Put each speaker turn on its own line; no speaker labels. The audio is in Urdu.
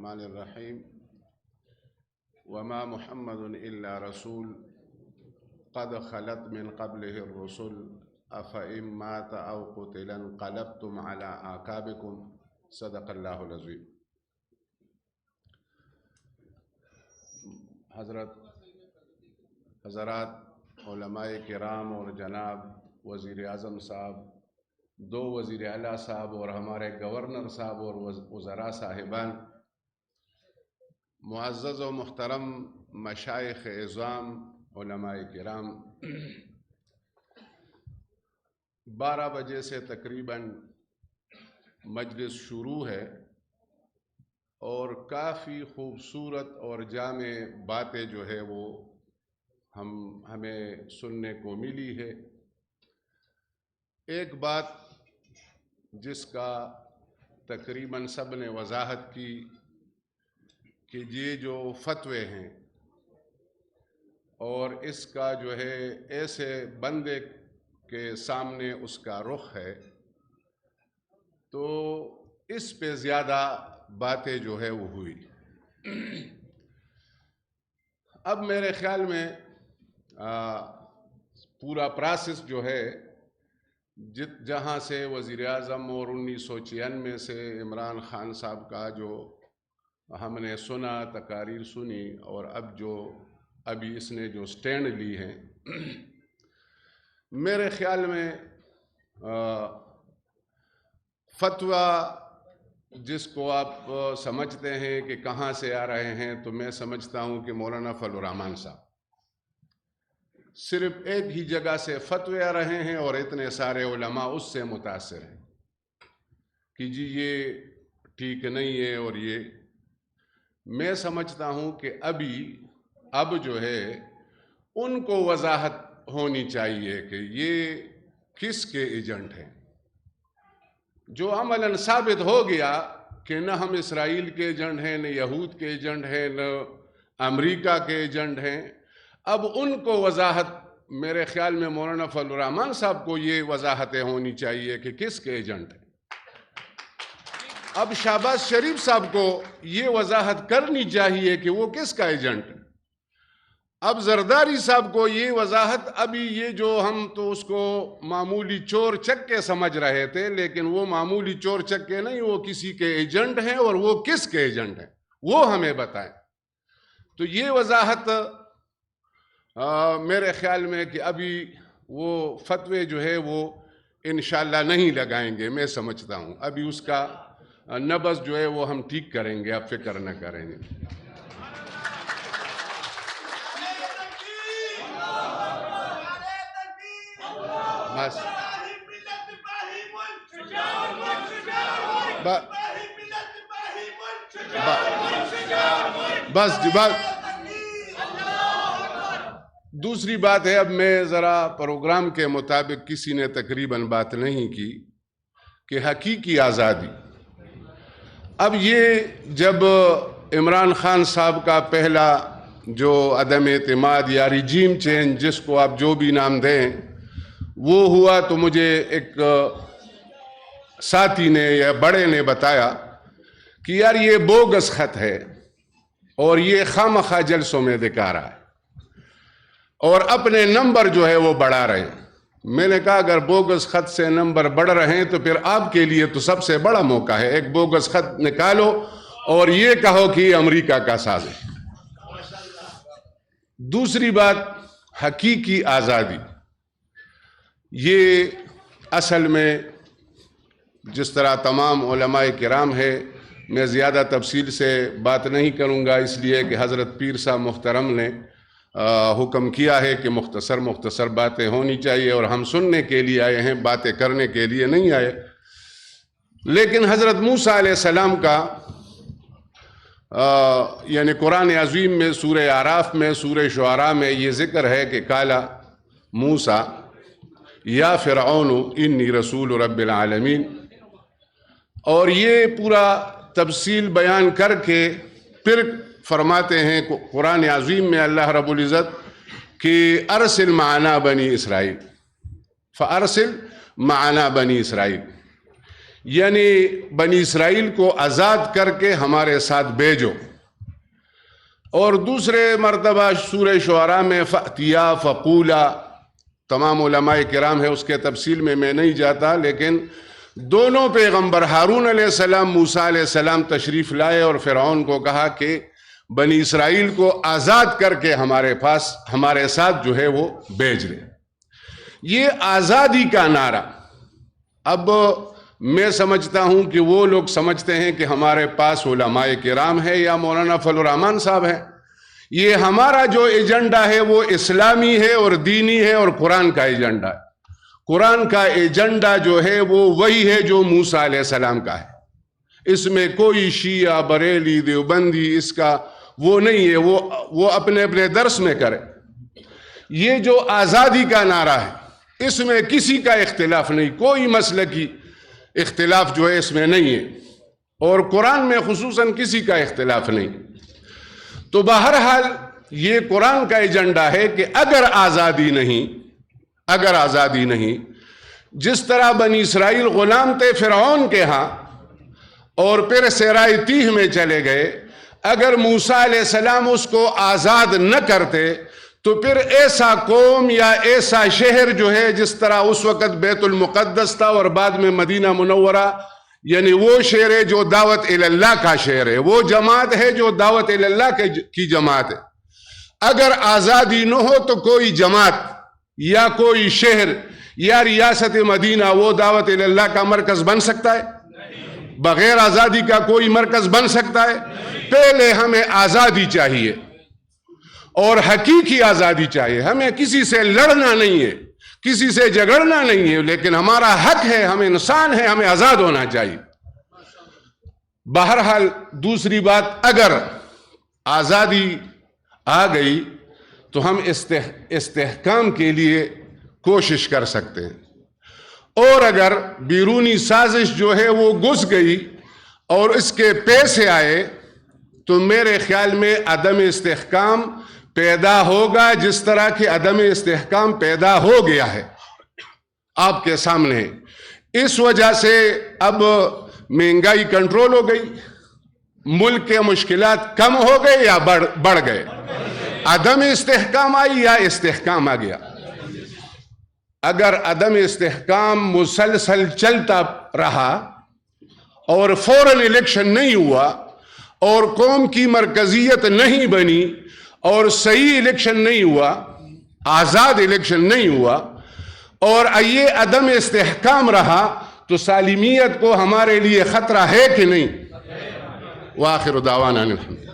الرحمن الرحیم وما محمد الا رسول قد خلت من قبله الرسل افإن مات او قتل انقلبتم على اعقابكم صدق اللہ العظیم۔ حضرات علماء کرام اور جناب وزیر اعظم صاحب، دو وزیر اعلیٰ صاحب اور ہمارے گورنر صاحب اور وزراء صاحبان، معزز و محترم مشائخ اعظام، علماء کرام، 12 بجے سے تقریباً مجلس شروع ہے اور کافی خوبصورت اور جامع باتیں جو ہے وہ ہمیں سننے کو ملی ہے۔ ایک بات جس کا تقریباً سب نے وضاحت کی کہ یہ جو فتوے ہیں اور اس کا جو ہے ایسے بندے کے سامنے اس کا رخ ہے، تو اس پہ زیادہ باتیں جو ہے وہ ہوئی۔ اب میرے خیال میں پورا پروسیس جو ہے جہاں سے وزیر اعظم اور 1996 سے عمران خان صاحب کا جو ہم نے سنا، تقاریر سنی، اور ابھی اس نے جو سٹینڈ لی ہیں، میرے خیال میں فتویٰ جس کو آپ سمجھتے ہیں کہ کہاں سے آ رہے ہیں، تو میں سمجھتا ہوں کہ مولانا فضل الرحمان صاحب صرف ایک ہی جگہ سے فتوے آ رہے ہیں اور اتنے سارے علماء اس سے متاثر ہیں کہ جی یہ ٹھیک نہیں ہے۔ اور یہ میں سمجھتا ہوں کہ اب جو ہے ان کو وضاحت ہونی چاہیے کہ یہ کس کے ایجنٹ ہیں۔ جو عملاً ثابت ہو گیا کہ نہ ہم اسرائیل کے ایجنٹ ہیں، نہ یہود کے ایجنٹ ہیں، نہ امریکہ کے ایجنٹ ہیں، اب ان کو وضاحت، میرے خیال میں مولانا فضل الرحمان صاحب کو یہ وضاحتیں ہونی چاہیے کہ کس کے ایجنٹ ہیں۔ اب شہباز شریف صاحب کو یہ وضاحت کرنی چاہیے کہ وہ کس کا ایجنٹ ہے۔ اب زرداری صاحب کو یہ وضاحت، ابھی یہ جو ہم تو اس کو معمولی چور چکے سمجھ رہے تھے، لیکن وہ معمولی چور چکے نہیں، وہ کسی کے ایجنٹ ہیں، اور وہ کس کے ایجنٹ ہیں وہ ہمیں بتائیں۔ تو یہ وضاحت میرے خیال میں کہ ابھی وہ فتوے جو ہے وہ انشاءاللہ نہیں لگائیں گے، میں سمجھتا ہوں ابھی اس کا نبض جو ہے وہ ہم ٹھیک کریں گے، آپ فکر نہ کریں گے۔ بس دوسری بات ہے، اب میں ذرا پروگرام کے مطابق کسی نے تقریباً بات نہیں کی کہ حقیقی آزادی۔ اب یہ جب عمران خان صاحب کا پہلا جو عدم اعتماد یا ریجیم چینج، جس کو آپ جو بھی نام دیں، وہ ہوا، تو مجھے ایک ساتھی نے یا بڑے نے بتایا کہ یار یہ بوگس خط ہے اور یہ خامخواہ جلسوں میں دکھا رہا ہے اور اپنے نمبر جو ہے وہ بڑھا رہے ہیں۔ میں نے کہا اگر بوگس خط سے نمبر بڑھ رہے ہیں تو پھر آپ کے لیے تو سب سے بڑا موقع ہے، ایک بوگس خط نکالو اور یہ کہو کہ یہ امریکہ کا سازش۔ دوسری بات، حقیقی آزادی، یہ اصل میں جس طرح تمام علماء کرام ہے، میں زیادہ تفصیل سے بات نہیں کروں گا، اس لیے کہ حضرت پیر صاحب محترم نے حکم کیا ہے کہ مختصر باتیں ہونی چاہیے، اور ہم سننے کے لیے آئے ہیں، باتیں کرنے کے لیے نہیں آئے۔ لیکن حضرت موسیٰ علیہ السلام کا یعنی قرآن عظیم میں سورہ اعراف میں، سورہ شعراء میں یہ ذکر ہے کہ قال موسیٰ یا فرعون انی رسول رب العالمین، اور یہ پورا تفصیل بیان کر کے پھر فرماتے ہیں قرآن عظیم میں اللہ رب العزت کہ ارسل معنا بنی اسرائیل، فارسل معنا بنی اسرائیل۔ یعنی بنی اسرائیل کو آزاد کر کے ہمارے ساتھ بھیجو. اور دوسرے مرتبہ سورہ شعراء میں فَأْتِيَا فَقُولَا، تمام علماء کرام ہے، اس کے تفصیل میں نہیں جاتا، لیکن دونوں پیغمبر ہارون علیہ السلام، موسیٰ علیہ السلام تشریف لائے اور فرعون کو کہا کہ بنی اسرائیل کو آزاد کر کے ہمارے ساتھ جو ہے وہ بھیج رہے. یہ آزادی کا نعرہ، اب میں سمجھتا ہوں کہ وہ لوگ سمجھتے ہیں کہ ہمارے پاس علماء کرام ہے یا مولانا فضل الرحمان صاحب ہے. یہ ہمارا جو ایجنڈا ہے وہ اسلامی ہے اور دینی ہے اور قرآن کا ایجنڈا ہے. قرآن کا ایجنڈا جو ہے وہ وہی ہے جو موسیٰ علیہ السلام کا ہے. اس میں کوئی شیعہ، بریلی، دیوبندی اس کا وہ نہیں ہے، وہ اپنے اپنے درس میں کرے. یہ جو آزادی کا نعرہ ہے اس میں کسی کا اختلاف نہیں، کوئی مسلکی اختلاف جو ہے اس میں نہیں ہے، اور قرآن میں خصوصاً کسی کا اختلاف نہیں. تو بہرحال یہ قرآن کا ایجنڈا ہے کہ اگر آزادی نہیں، جس طرح بنی اسرائیل غلام تھے فرعون کے ہاں اور پھر صحرائے تیہ میں چلے گئے، اگر موسیٰ علیہ السلام اس کو آزاد نہ کرتے تو پھر ایسا قوم یا ایسا شہر جو ہے، جس طرح اس وقت بیت المقدس تھا اور بعد میں مدینہ منورہ، یعنی وہ شہر ہے جو دعوت اللہ کا شہر ہے، وہ جماعت ہے جو دعوت اللہ کی جماعت ہے. اگر آزادی نہ ہو تو کوئی جماعت یا کوئی شہر یا ریاست مدینہ وہ دعوت اللہ کا مرکز بن سکتا ہے؟ بغیر آزادی کا کوئی مرکز بن سکتا ہے؟ پہلے ہمیں آزادی چاہیے اور حقیقی آزادی چاہیے. ہمیں کسی سے لڑنا نہیں ہے، کسی سے جھگڑنا نہیں ہے، لیکن ہمارا حق ہے، ہم انسان ہیں، ہمیں آزاد ہونا چاہیے. بہرحال دوسری بات، اگر آزادی آ گئی تو ہم استحکام کے لیے کوشش کر سکتے ہیں، اور اگر بیرونی سازش جو ہے وہ گھس گئی اور اس کے پیسے آئے تو میرے خیال میں عدم استحکام پیدا ہوگا، جس طرح کہ عدم استحکام پیدا ہو گیا ہے آپ کے سامنے. اس وجہ سے اب مہنگائی کنٹرول ہو گئی، ملک کے مشکلات کم ہو گئے یا بڑھ گئے؟ عدم استحکام آئی یا استحکام آ گیا؟ اگر عدم استحکام مسلسل چلتا رہا اور فوراً الیکشن نہیں ہوا اور قوم کی مرکزیت نہیں بنی اور صحیح الیکشن نہیں ہوا، آزاد الیکشن نہیں ہوا، اور یہ عدم استحکام رہا تو سالمیت کو ہمارے لیے خطرہ ہے کہ نہیں؟ وآخر دعوانا الحمد.